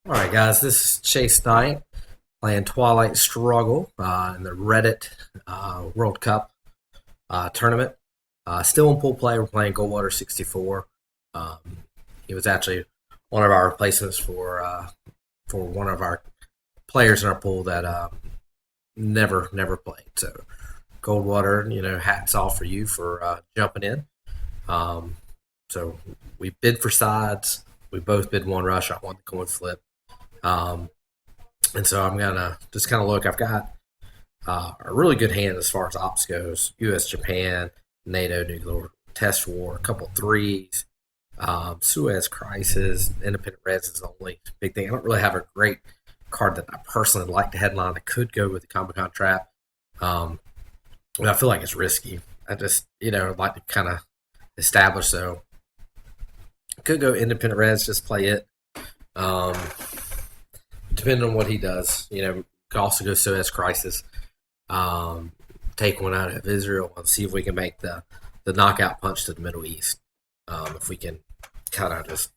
Alright guys, this is Chase Knight playing Twilight Struggle in the Reddit World Cup tournament. Still in Poolplay, we're playing Goldwater64. Um, he was actually one of our replacements for one of our players in our pool that never played. So Goldwater, hats off for you for jumping in. Um, so we bid for sides. We both bid one rush. I won the coin flip. Um, and so I'm gonna just kind of look. I've got a really good hand as far as ops goes. U.S., Japan, NATO, nuclear test war, a couple threes, Suez Crisis, Independent Reds is the only big thing. I don't really have a great card that I personally like to headline. I could go with the Comic-Con Trap, but I feel like it's risky. I just like to kind of establish. So I could go Independent Reds, just play it. Um, Depending on what he does, could also go Suez Crisis. Um, Take one out of Israel and see if we can make the knockout punch to the Middle East. If we can kind of just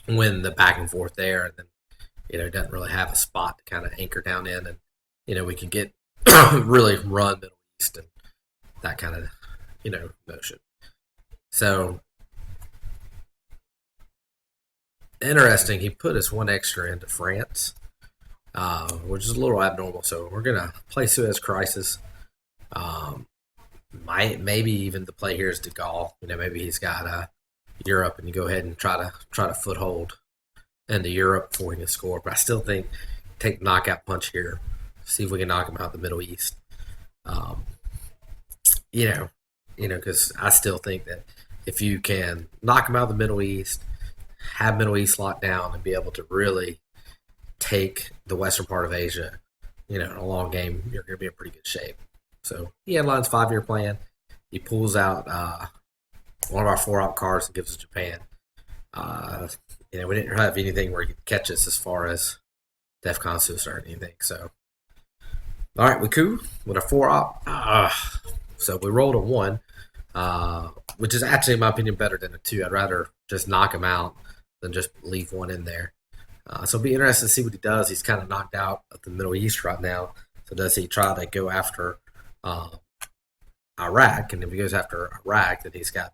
win the back and forth there, and then doesn't really have a spot to kind of anchor down in, and we can get really run Middle East and that kind of notion. So interesting. He put us one extra into France, which is a little abnormal. So we're gonna play Suez Crisis. Um, maybe even the play here is De Gaulle. Maybe he's got Europe, and you go ahead and try to foothold into Europe before he can score. But I still think take the knockout punch here. See if we can knock him out the Middle East. Um, because I still think that if you can knock him out of the Middle East, have Middle East locked down, and be able to really take the western part of Asia, in a long game, you're going to be in pretty good shape. So he headlines 5-year plan. He pulls out one of our 4-op cards and gives us Japan. We didn't have anything where he could catch us as far as DEFCON Sus or anything. So, all right, we cool with a 4-op. So we rolled a 1, which is actually, in my opinion, better than a 2. I'd rather just knock him out than just leave 1 in there. So it'll be interesting to see what he does. He's kind of knocked out of the Middle East right now. So does he try to go after Iraq? And if he goes after Iraq, then he's got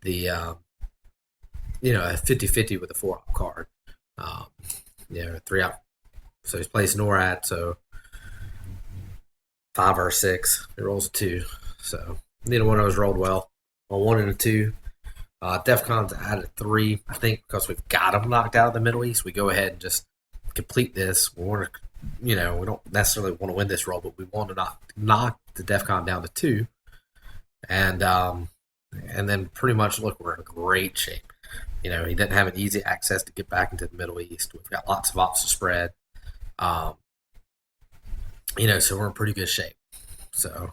the a 50-50 with a 4-op card. 3-op. So he's placed NORAD, so 5 or 6. He rolls a 2. So neither one of those rolled well. On 1 and a 2. DEFCON's added 3. I think because we've got them knocked out of the Middle East, we go ahead and just complete this. We want to, we don't necessarily want to win this roll, but we want to knock the DEFCON down to 2, and then pretty much look, we're in great shape. He didn't have an easy access to get back into the Middle East. We've got lots of ops to spread. So we're in pretty good shape. So.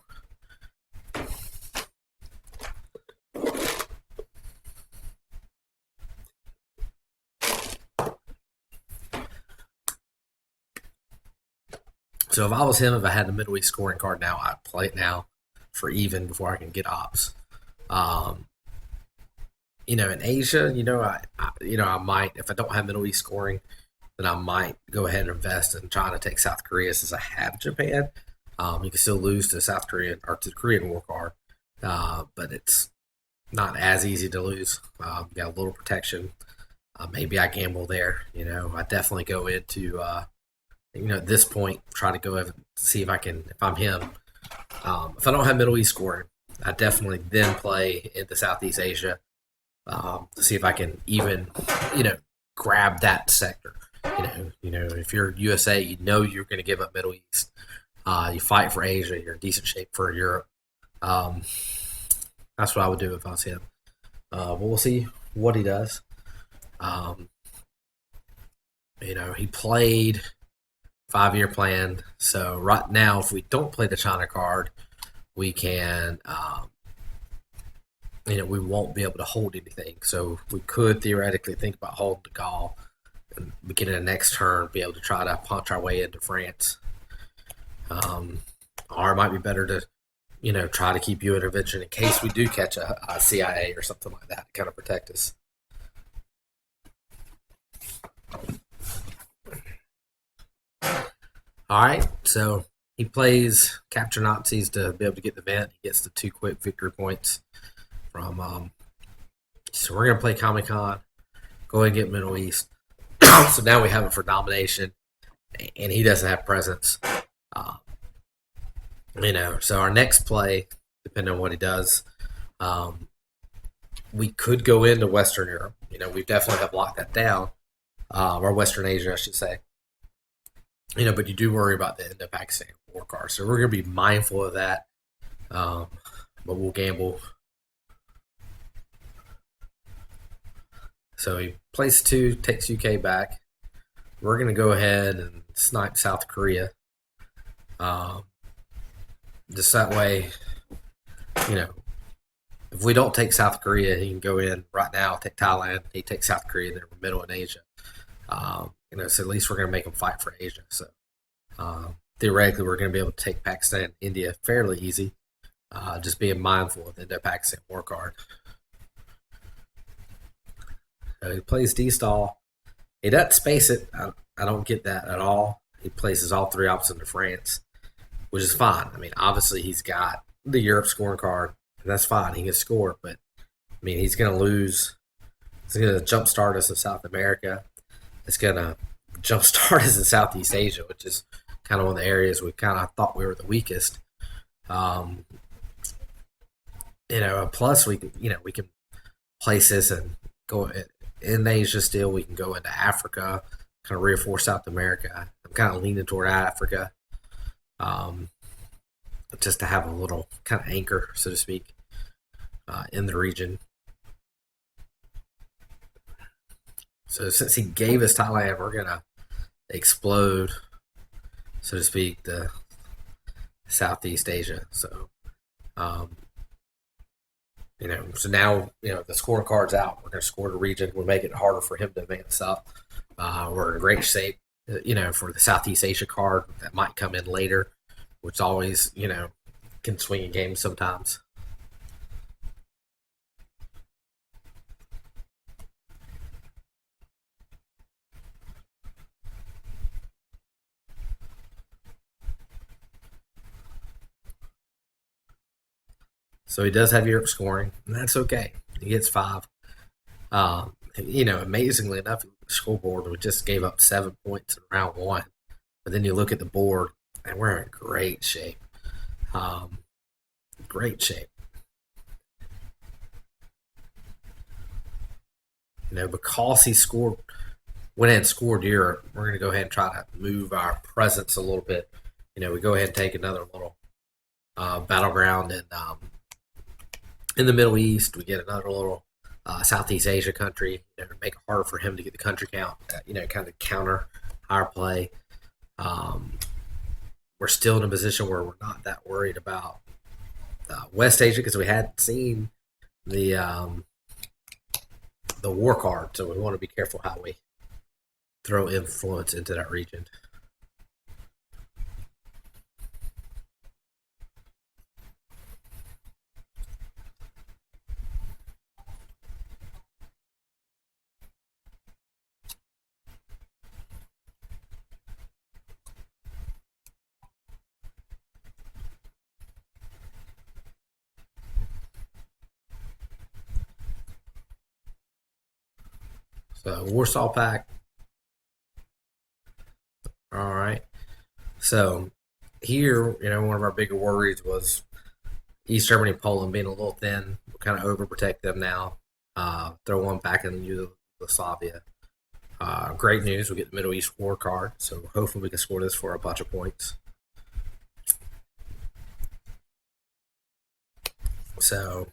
So if I was him, if I had the Middle East scoring card now, I'd play it now for even before I can get ops. In Asia, I might, if I don't have Middle East scoring, then I might go ahead and invest in trying to take South Korea since I have Japan. You can still lose to South Korea or to the Korean War card, but it's not as easy to lose. You got a little protection. Maybe I gamble there. I definitely go into at this point, try to go see if I can, if I'm him. If I don't have Middle East scoring, I definitely then play into Southeast Asia to see if I can even, grab that sector. If you're USA, you're going to give up Middle East. You fight for Asia, you're in decent shape for Europe. That's what I would do if I was him. But we'll see what he does. He played 5-year plan. So right now, if we don't play the China card, we can, we won't be able to hold anything. So we could theoretically think about holding De Gaulle and beginning the next turn, be able to try to punch our way into France. Or it might be better to, try to keep you intervention in case we do catch a CIA or something like that to kind of protect us. All right, so he plays capture Nazis to be able to get the vent. He gets the 2 quick victory points from. So we're gonna play Comic Con. Go ahead and get Middle East. So now we have it for domination, and he doesn't have presence. Uh, so our next play, depending on what he does, um, we could go into Western Europe. We definitely have locked that down, or Western Asia, I should say. But you do worry about the Indo-Pakistan war card, so we're going to be mindful of that. But we'll gamble. So he plays 2, takes UK back. We're going to go ahead and snipe South Korea. Just that way, if we don't take South Korea, he can go in right now, take Thailand. He takes South Korea, and then we're middle in Asia. So at least we're going to make them fight for Asia. So theoretically, we're going to be able to take Pakistan and India fairly easy. Just being mindful of the Indo-Pakistan war card. He plays D-stall. He doesn't space it. I don't get that at all. He places all 3 ops into France, which is fine. Obviously he's got the Europe scoring card, and that's fine. He can score, but he's going to lose. It's going to jumpstart us in South America. It's going to jumpstart us in Southeast Asia, which is kind of one of the areas we kind of thought we were the weakest. Plus we can place this and go in Asia still. We can go into Africa, kind of reinforce South America. I'm kind of leaning toward Africa, just to have a little kind of anchor, so to speak, in the region. So since he gave us Thailand, we're going to explode, so to speak, the Southeast Asia. So, so now, the scorecard's out. We're going to score the region. We'll make it harder for him to advance up. We're in great shape, for the Southeast Asia card that might come in later, which always, can swing a game sometimes. So he does have Europe scoring, and that's okay. He gets 5. Amazingly enough, the scoreboard, we just gave up 7 points in round 1. But then you look at the board, and we're in great shape. Great shape. Because he went ahead and scored Europe, we're going to go ahead and try to move our presence a little bit. We go ahead and take another little battleground in the Middle East. We get another little Southeast Asia country, to make it harder for him to get the country count, kind of counter our play. We're still in a position where we're not that worried about West Asia because we hadn't seen the war card, so we want to be careful how we throw influence into that region. So Warsaw Pact. All right. So here, one of our bigger worries was East Germany, Poland being a little thin. We'll kind of overprotect them now. Throw one back in Yugoslavia. Great news. We get the Middle East war card. So hopefully we can score this for a bunch of points. So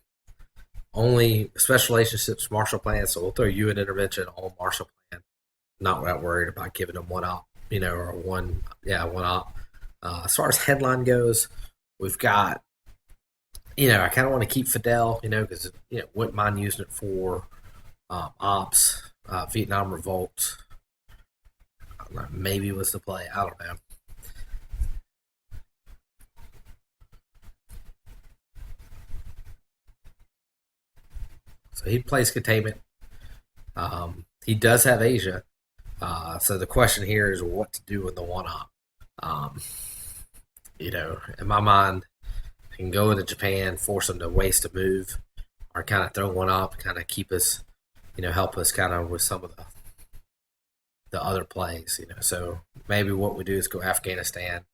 only special relationships, Marshall Plan. So we'll throw UN intervention on Marshall Plan. Not that worried about giving them one op, or one op. As far as headline goes, we've got, I kind of want to keep Fidel, because, wouldn't mind using it for ops, Vietnam Revolt. Maybe was the play. I don't know. So he plays containment. He does have Asia. So the question here is what to do with the one op. Um, in my mind, I can go into Japan, force them to waste a move, or kind of throw one up, kind of keep us, help us kind of with some of the other plays. So maybe what we do is go Afghanistan,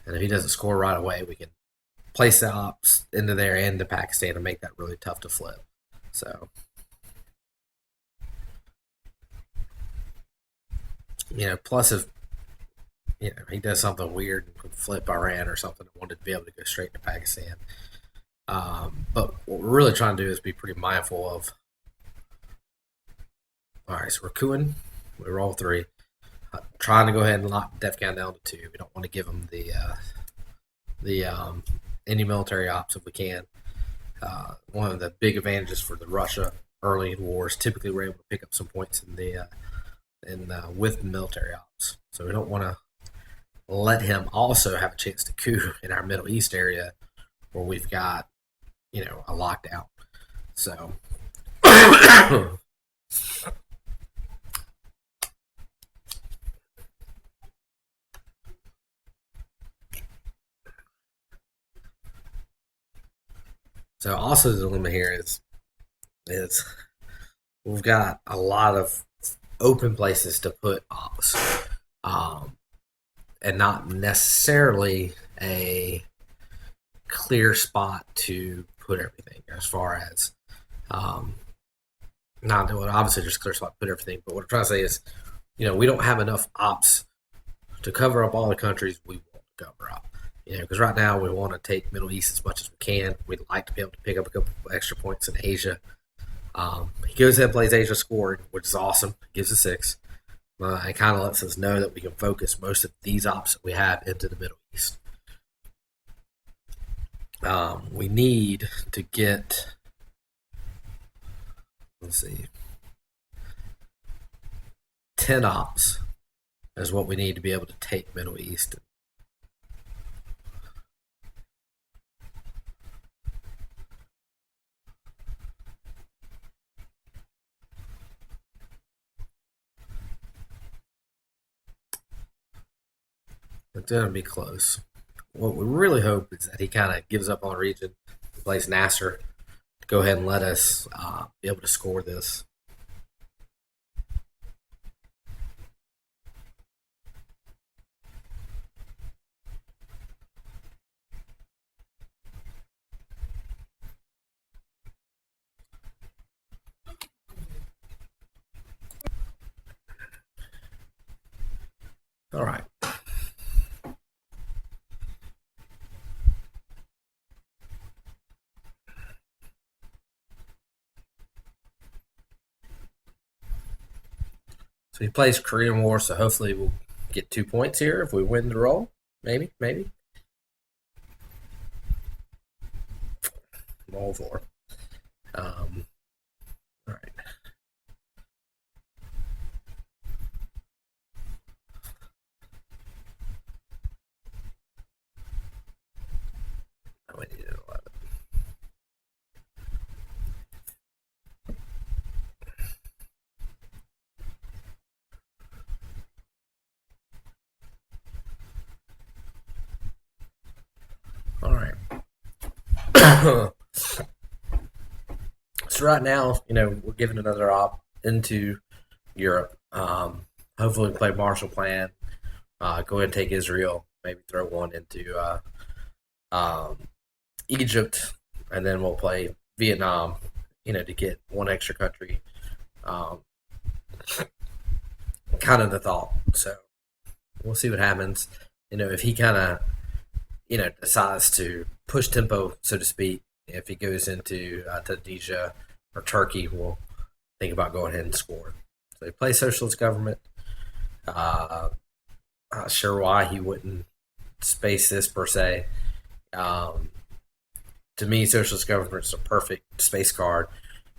and if he doesn't score right away, we can place the ops into there and to Pakistan and make that really tough to flip. So, plus if he does something weird and could flip Iran or something, I wanted to be able to go straight to Pakistan. But what we're really trying to do is be pretty mindful of. All right, so we're cooing. We roll 3. Trying to go ahead and lock Def Count down to 2. We don't want to give them the any military ops if we can. One of the big advantages for the Russia early in wars, typically we're able to pick up some points in the with military ops. So we don't want to let him also have a chance to coup in our Middle East area where we've got a lockdown. So also the limit here is we've got a lot of open places to put ops, and not necessarily a clear spot to put everything. As far as not obviously there's a clear spot to put everything, but what I'm trying to say is, we don't have enough ops to cover up all the countries we want to cover up. Because right now we want to take Middle East as much as we can. We'd like to be able to pick up a couple extra points in Asia. He goes ahead and plays Asia scored, which is awesome. Gives us 6. It kind of lets us know that we can focus most of these ops that we have into the Middle East. We need to get, let's see, 10 ops is what we need to be able to take Middle East. It's going to be close. What we really hope is that he kind of gives up on region, plays Nasser, to go ahead and let us be able to score this. All right. So he plays Korean War, so hopefully we'll get 2 points here if we win the roll. Maybe. Roll 4. All right. We need an 11. All right. So right now, we're giving another op into Europe. Hopefully, we play Marshall Plan. Go ahead and take Israel. Maybe throw one into Egypt, and then we'll play Vietnam. To get one extra country. Kind of the thought. So we'll see what happens. If he kind of decides to push tempo, so to speak, if he goes into Tunisia or Turkey, we'll think about going ahead and scoring. So he plays socialist government. Not sure why he wouldn't space this per se. To me, socialist government is a perfect space card.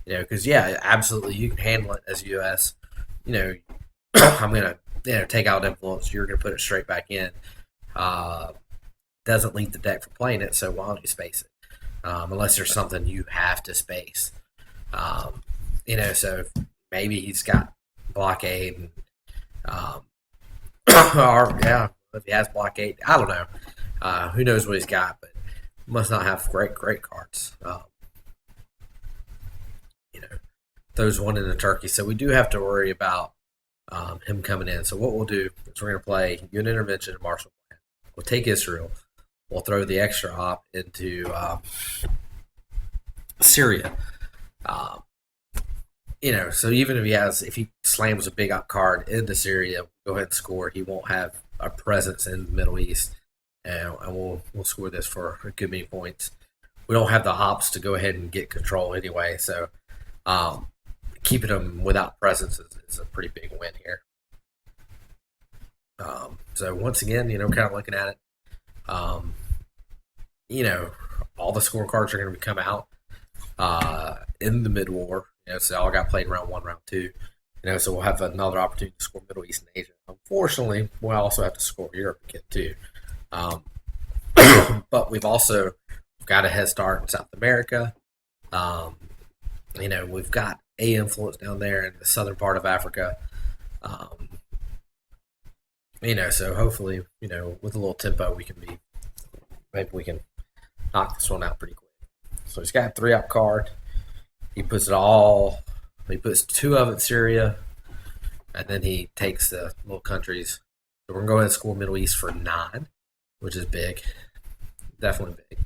Because absolutely, you can handle it as U.S. I'm gonna take out influence. You're gonna put it straight back in. Doesn't leave the deck for playing it, so why don't you space it? Unless there's something you have to space. So maybe he's got blockade and or if he has blockade, I don't know. Who knows what he's got, but must not have great cards. You know, throws one in the turkey, so we do have to worry about him coming in. So what we'll do is we're going to play Unit Intervention and Marshall Plan. We'll take Israel. We'll throw the extra op into Syria. You know, so even if he slams a big op card into Syria, go ahead and score. He won't have a presence in the Middle East, and we'll score this for a good many points. We don't have the ops to go ahead and get control anyway, so keeping them without presence is a pretty big win here. So once again, you know, kind of looking at it, you know, all the scorecards are going to come out in the mid-war. You know, so all got played round 1, round 2. You know, so we'll have another opportunity to score Middle East and Asia. Unfortunately, we'll also have to score Europe again too. But we've also got a head start in South America. You know, we've got a influence down there in the southern part of Africa. You know, so hopefully, you know, with a little tempo, maybe we can knock this one out pretty quick. So he's got a 3-op card. He puts 2 of it in Syria, and then he takes the little countries. So we're going to go ahead and score Middle East for 9, which is big. Definitely big.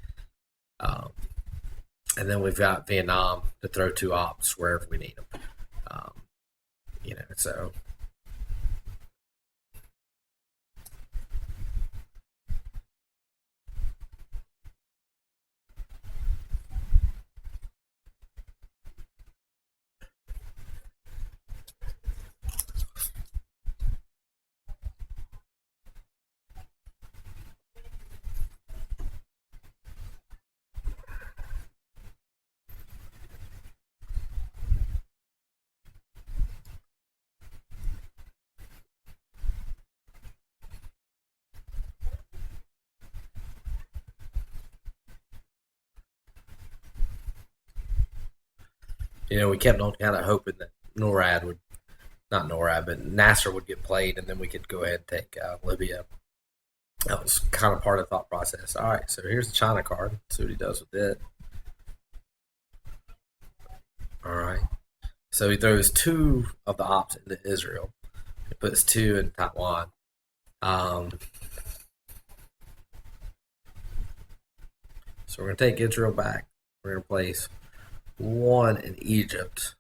And then we've got Vietnam to throw 2 ops wherever we need them. You know, so you know, we kept on kind of hoping that Nasser would get played, and then we could go ahead and take Libya. That was kind of part of the thought process. All right, so here's the China card. Let's see what he does with it. All right. So he throws 2 of the ops into Israel. He puts 2 in Taiwan. So we're going to take Israel back. We're going to place 1 in Egypt.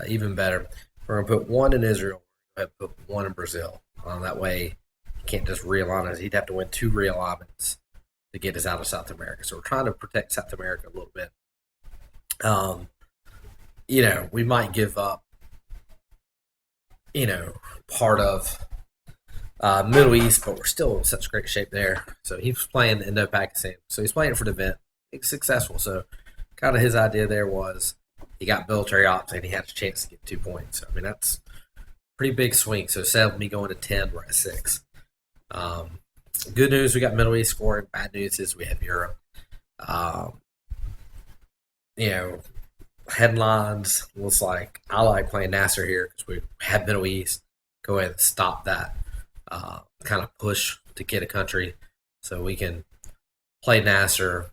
Even better. We're going to put 1 in Israel. We're going to put 1 in Brazil. That way, he can't just realign us. He'd have to win 2 realignments to get us out of South America. So we're trying to protect South America a little bit. You know, we might give up, you know, part of Middle East, but we're still in such great shape there. So he was playing Indo-Pakistan. So he's playing for the event. He's successful. So kind of his idea there was he got military ops and he had a chance to get 2 points. I mean, that's a pretty big swing. So instead of me going to 10, we're at 6. Good news, we got Middle East scoring. Bad news is we have Europe. You know, headlines looks like I like playing Nasser here because we have Middle East. Go ahead and stop that kind of push to get a country so we can play Nasser,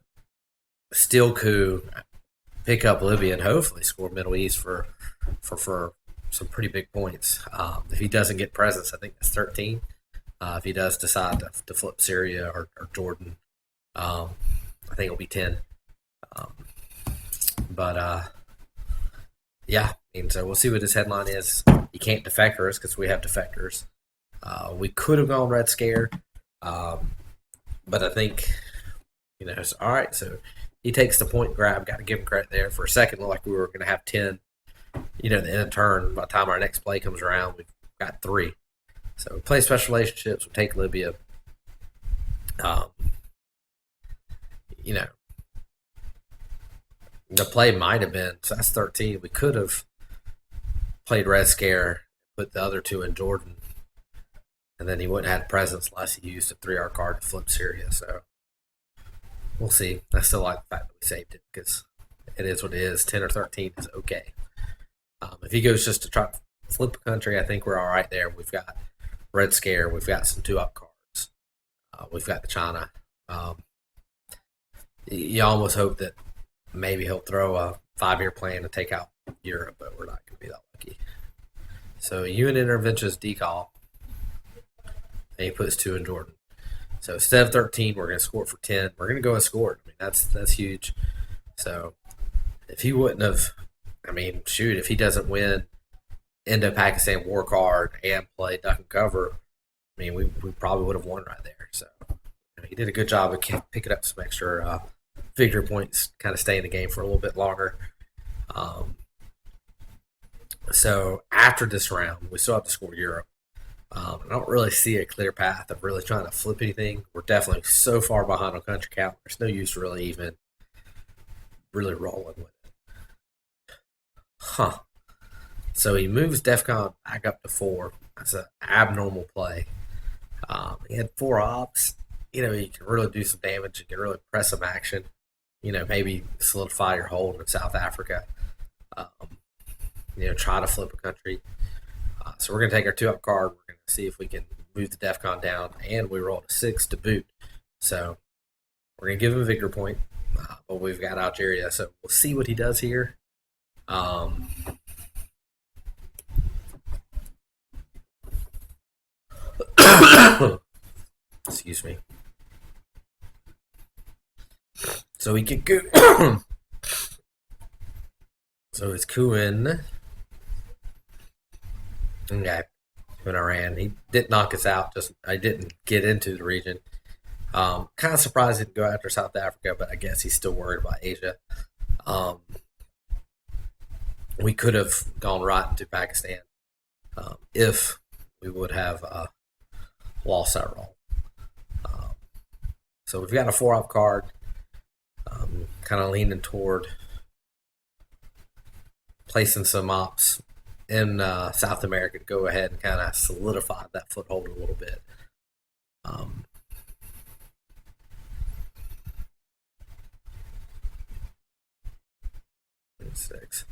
steal coup, pick up Libya, and hopefully score Middle East for some pretty big points. If he doesn't get presence, I think that's 13. If he does decide to flip Syria or Jordan, I think it'll be 10. Yeah, I mean, so we'll see what his headline is. He can't defector us because we have defectors. We could have gone Red Scare, but I think, you know, it's all right. So he takes the point grab. Got to give him credit there. For a second, looked like we were going to have 10, you know, the end of turn. By the time our next play comes around, we've got 3. So we play special relationships. We take Libya. You know, the play might have been, so that's 13. We could have played Red Scare, put the other 2 in Jordan, and then he wouldn't have had presence unless he used a 3R card to flip Syria. So we'll see. I still like the fact that we saved it because it is what it is. 10 or 13 is okay. If he goes just to try to flip a country, I think we're all right there. We've got Red Scare. We've got some 2-up cards. We've got the China. You almost hope that maybe he'll throw a 5-year plan to take out Europe, but we're not going to be that lucky. So UN interventionist decal, and he puts 2 in Jordan. So instead of 13, we're going to score it for 10. We're going to go and score it. I mean, that's huge. So if he wouldn't have, I mean, shoot, if he doesn't win Indo-Pakistan war card and play duck and cover, I mean, we probably would have won right there. So he did a good job of picking up some extra victory points, kind of stay in the game for a little bit longer. So after this round, we still have to score Europe. I don't really see a clear path of really trying to flip anything. We're definitely so far behind on country count. There's no use really even really rolling with it. So he moves DEFCON back up to 4. That's an abnormal play. He had 4 ops. You know, he can really do some damage. He can really press some action. You know, maybe solidify your hold in South Africa. You know, try to flip a country. So we're going to take our 2-up card. We're going to see if we can move the DEFCON down. And we rolled a 6 to boot. So we're going to give him a victory point. But we've got Algeria. So we'll see what he does here. Excuse me. So we can go. So it's Kuin. Okay. When Iran. He didn't knock us out. Just I didn't get into the region. Kind of surprised he didn't go after South Africa, but I guess he's still worried about Asia. We could have gone right into Pakistan if we would have lost that roll. So we've got a 4-up card, kind of leaning toward placing some ops in South America to go ahead and kind of solidify that foothold a little bit. 6.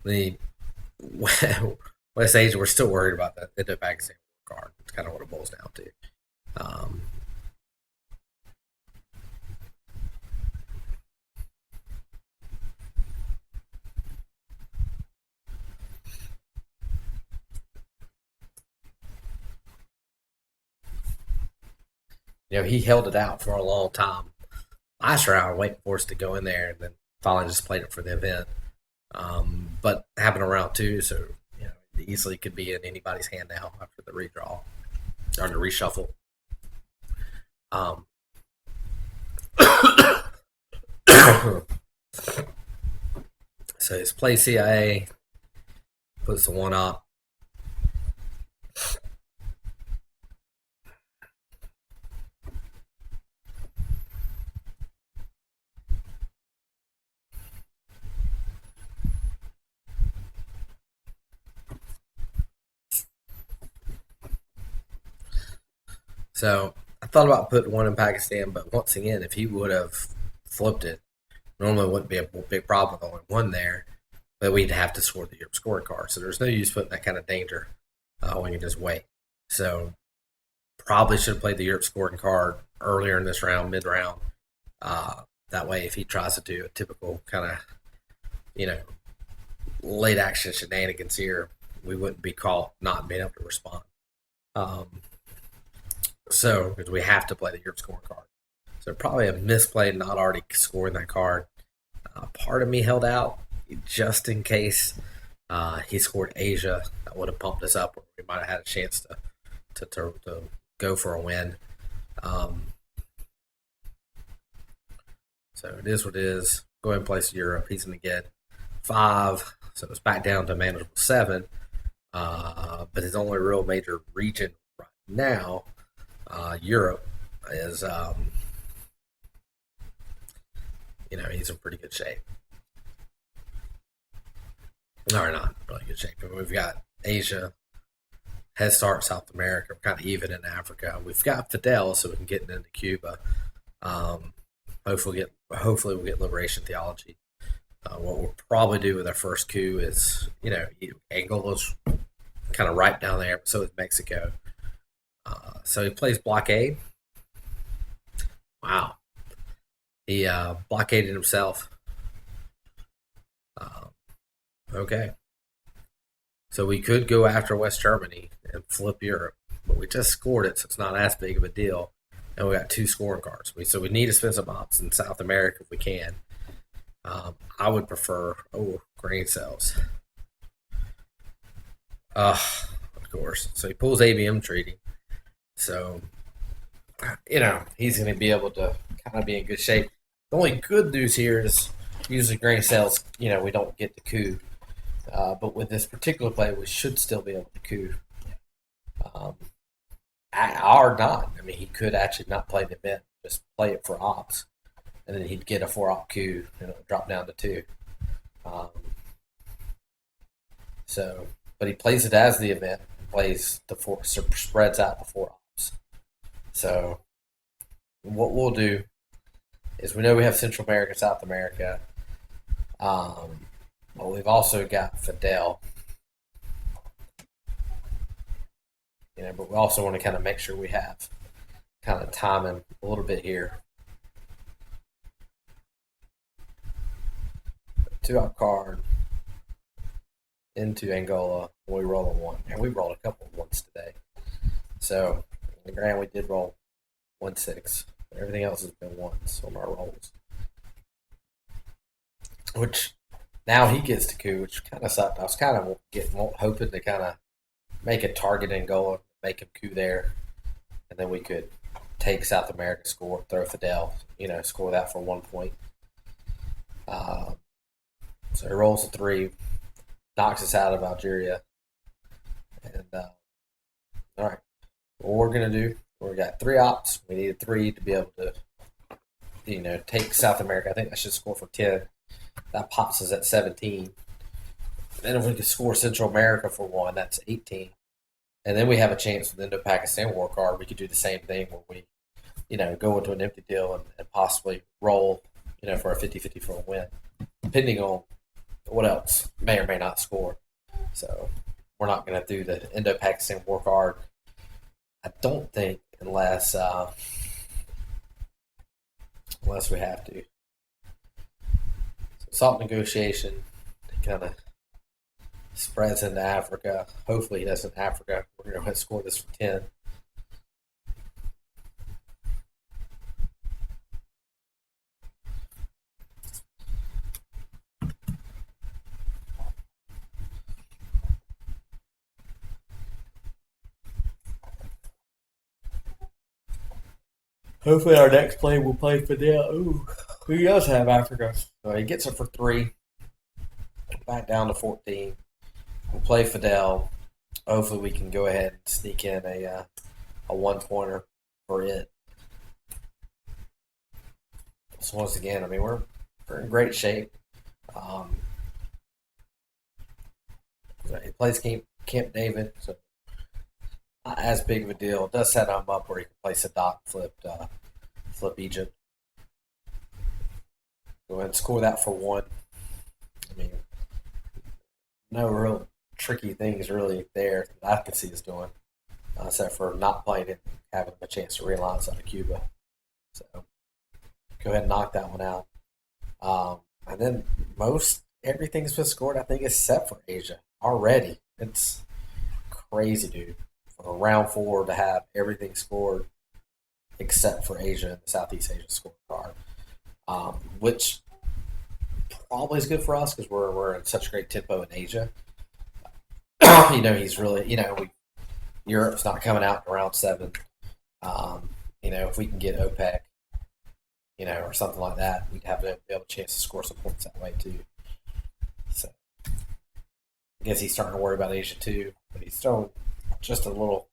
The West Asia, we're still worried about the Indo-Pakistan card. It's kind of what it boils down to. You know, he held it out for a long time. Last round, waiting for us to go in there, and then finally just played it for the event. But happened around 2, so you know, it easily could be in anybody's hand now after the redraw or the reshuffle. So he's play CIA, puts the 1 up. So I thought about putting 1 in Pakistan, but once again, if he would have flipped it, normally it wouldn't be a big problem with only 1 there, but we'd have to score the Europe scoring card. So there's no use putting that kind of danger when you just wait. So probably should have played the Europe scoring card earlier in this round, mid-round. That way, if he tries to do a typical kind of, you know, late action shenanigans here, we wouldn't be caught not being able to respond. So, because we have to play the Europe scoring card. So probably a misplay not already scoring that card. Part of me held out just in case he scored Asia. That would have pumped us up. We might have had a chance to go for a win. So it is what it is. Go ahead and place Europe. He's going to get 5. So it's back down to manageable 7. But his only real major region right now, Europe, is, you know, he's in pretty good shape. No, we're not really good shape. But we've got Asia, head start South America. We're kind of even in Africa. We've got Fidel, so we can get into Cuba. Hopefully we'll get liberation theology. What we'll probably do with our first coup is, Angola's kind of right down there, so is Mexico. So he plays blockade. Wow. He blockaded himself. Uh, okay. So we could go after West Germany and flip Europe, but we just scored it, so it's not as big of a deal. And we got 2 scoring cards. So we need to spend some ops in South America if we can. I would prefer grain cells. Of course. So he pulls ABM treaty. So he's going to be able to kind of be in good shape. The only good news here is usually grain cells. We don't get the coup. But with this particular play, we should still be able to coup. Or not. I mean, he could actually not play the event, just play it for ops, and then he'd get a 4-op coup and it would drop down to 2. Um, but he plays it as the event, plays the 4, spreads out the 4 ops. So what we'll do is we know we have Central America, South America. But we've also got Fidel. But we also want to kind of make sure we have kind of timing a little bit here. 2-op card into Angola. We roll a 1, and we rolled a couple of 1s today. So in the grand, we did roll 1-6. Everything else has been 1s on our rolls. Which now he gets to coup, which kind of sucked. I was kind of hoping to kind of make a target Angola, make him coup there, and then we could take South America, score, throw Fidel, score that for 1 point. So he rolls a 3, knocks us out of Algeria. And all right, what we're gonna do? We got 3 ops. We needed 3 to be able to, take South America. I think that should score for 10. That pops us at 17. Then if we could score Central America for 1, that's 18. And then we have a chance with the Indo-Pakistan war card. We could do the same thing where we, go into an empty deal and possibly roll, for a 50-50 for a win, depending on what else may or may not score. So we're not going to do the Indo-Pakistan war card, I don't think, unless we have to. So salt negotiation kind of spreads into Africa. Hopefully he doesn't Africa. We're going to score this for 10. Hopefully our next play will play Fidel. Ooh, he does have Africa. So he gets it for 3. Back down to 14. We'll play Fidel. Hopefully we can go ahead and sneak in a 1-pointer for it. So once again, I mean, we're in great shape. He plays Camp David, so not as big of a deal. It does set him up where he can play Sadat, flip Egypt. Go ahead and score that for 1. I mean, no real tricky things really there that I can see us doing, except for not playing it, having a chance to realize out of Cuba. So go ahead and knock that one out. And then everything's been scored, I think, except for Asia already. It's crazy, dude. For round 4 to have everything scored except for Asia and the Southeast Asia scorecard, which probably is good for us because we're in such great tempo in Asia. He's really, Europe's not coming out in round 7. If we can get OPEC, or something like that, we'd have a chance to score some points that way too. So I guess he's starting to worry about Asia too, but he's throwing just a little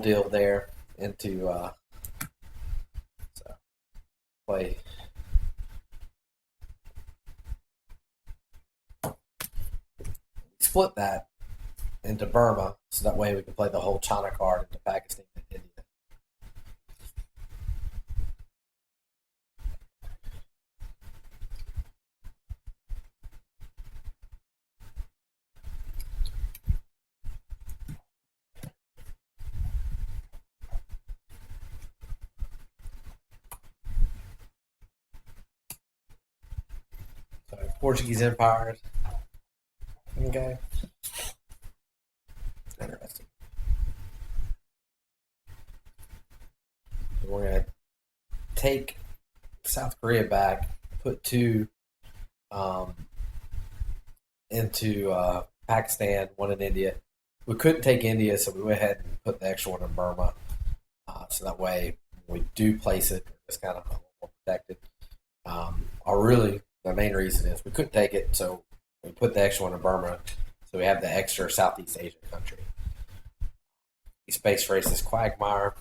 deal there into play. Split that into Burma, so that way we can play the whole China card into Pakistan and India. Portuguese empires. Okay. Interesting. We're going to take South Korea back, put two into Pakistan, one in India. We couldn't take India, so we went ahead and put the extra one in Burma. So that way, when we do place it, it's kind of a little more protected. The main reason is we couldn't take it, so we put the extra one in Burma, so we have the extra Southeast Asian country. We space race this quagmire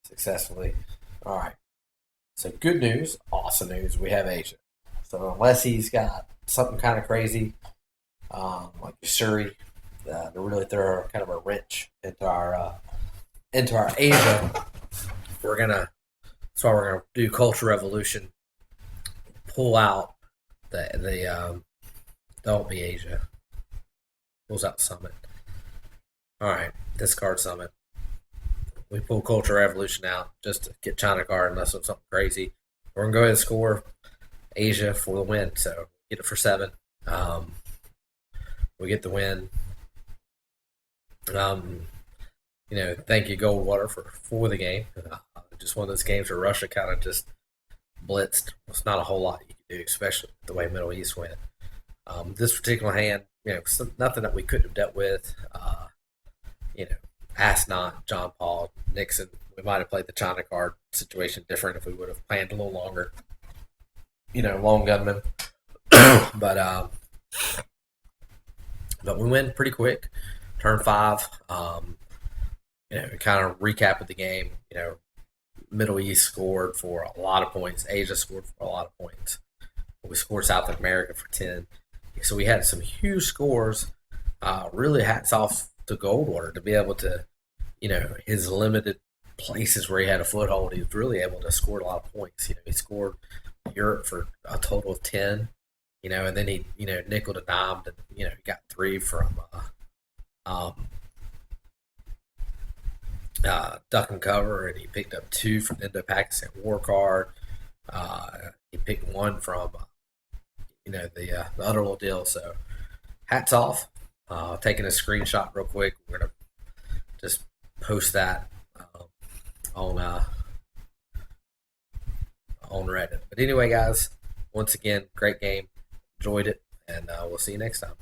successfully. All right. So good news, awesome news. We have Asia. So unless he's got something kind of crazy, like Surrey, to really throw kind of a wrench into our Asia, that's why we're gonna do Culture Revolution. Pull out the don't be Asia. Pulls out Summit. All right, discard Summit. We pull Culture Revolution out just to get China card unless it's something crazy. We're gonna go ahead and score Asia for the win. So get it for 7. We get the win. Thank you Goldwater for the game. Just one of those games where Russia kind of just blitzed. It's not a whole lot you can do, especially the way Middle East went. This particular hand, nothing that we couldn't have dealt with. Ask not John Paul, Nixon. We might have played the China card situation different if we would have planned a little longer. Long gunman. but we went pretty quick. Turn 5. Kind of recap of the game. Middle East scored for a lot of points. Asia scored for a lot of points. We scored South America for 10. So we had some huge scores. Really hats off to Goldwater to be able to, his limited places where he had a foothold, he was really able to score a lot of points. He scored Europe for a total of 10, and then he, nickel to dime, and, he got 3 from duck and cover, and he picked up 2 from the Indo-Pakistan war card. He picked 1 from, the other little deal. So hats off. Taking a screenshot real quick. We're going to just post that on Reddit. But anyway, guys, once again, great game. Enjoyed it, and we'll see you next time.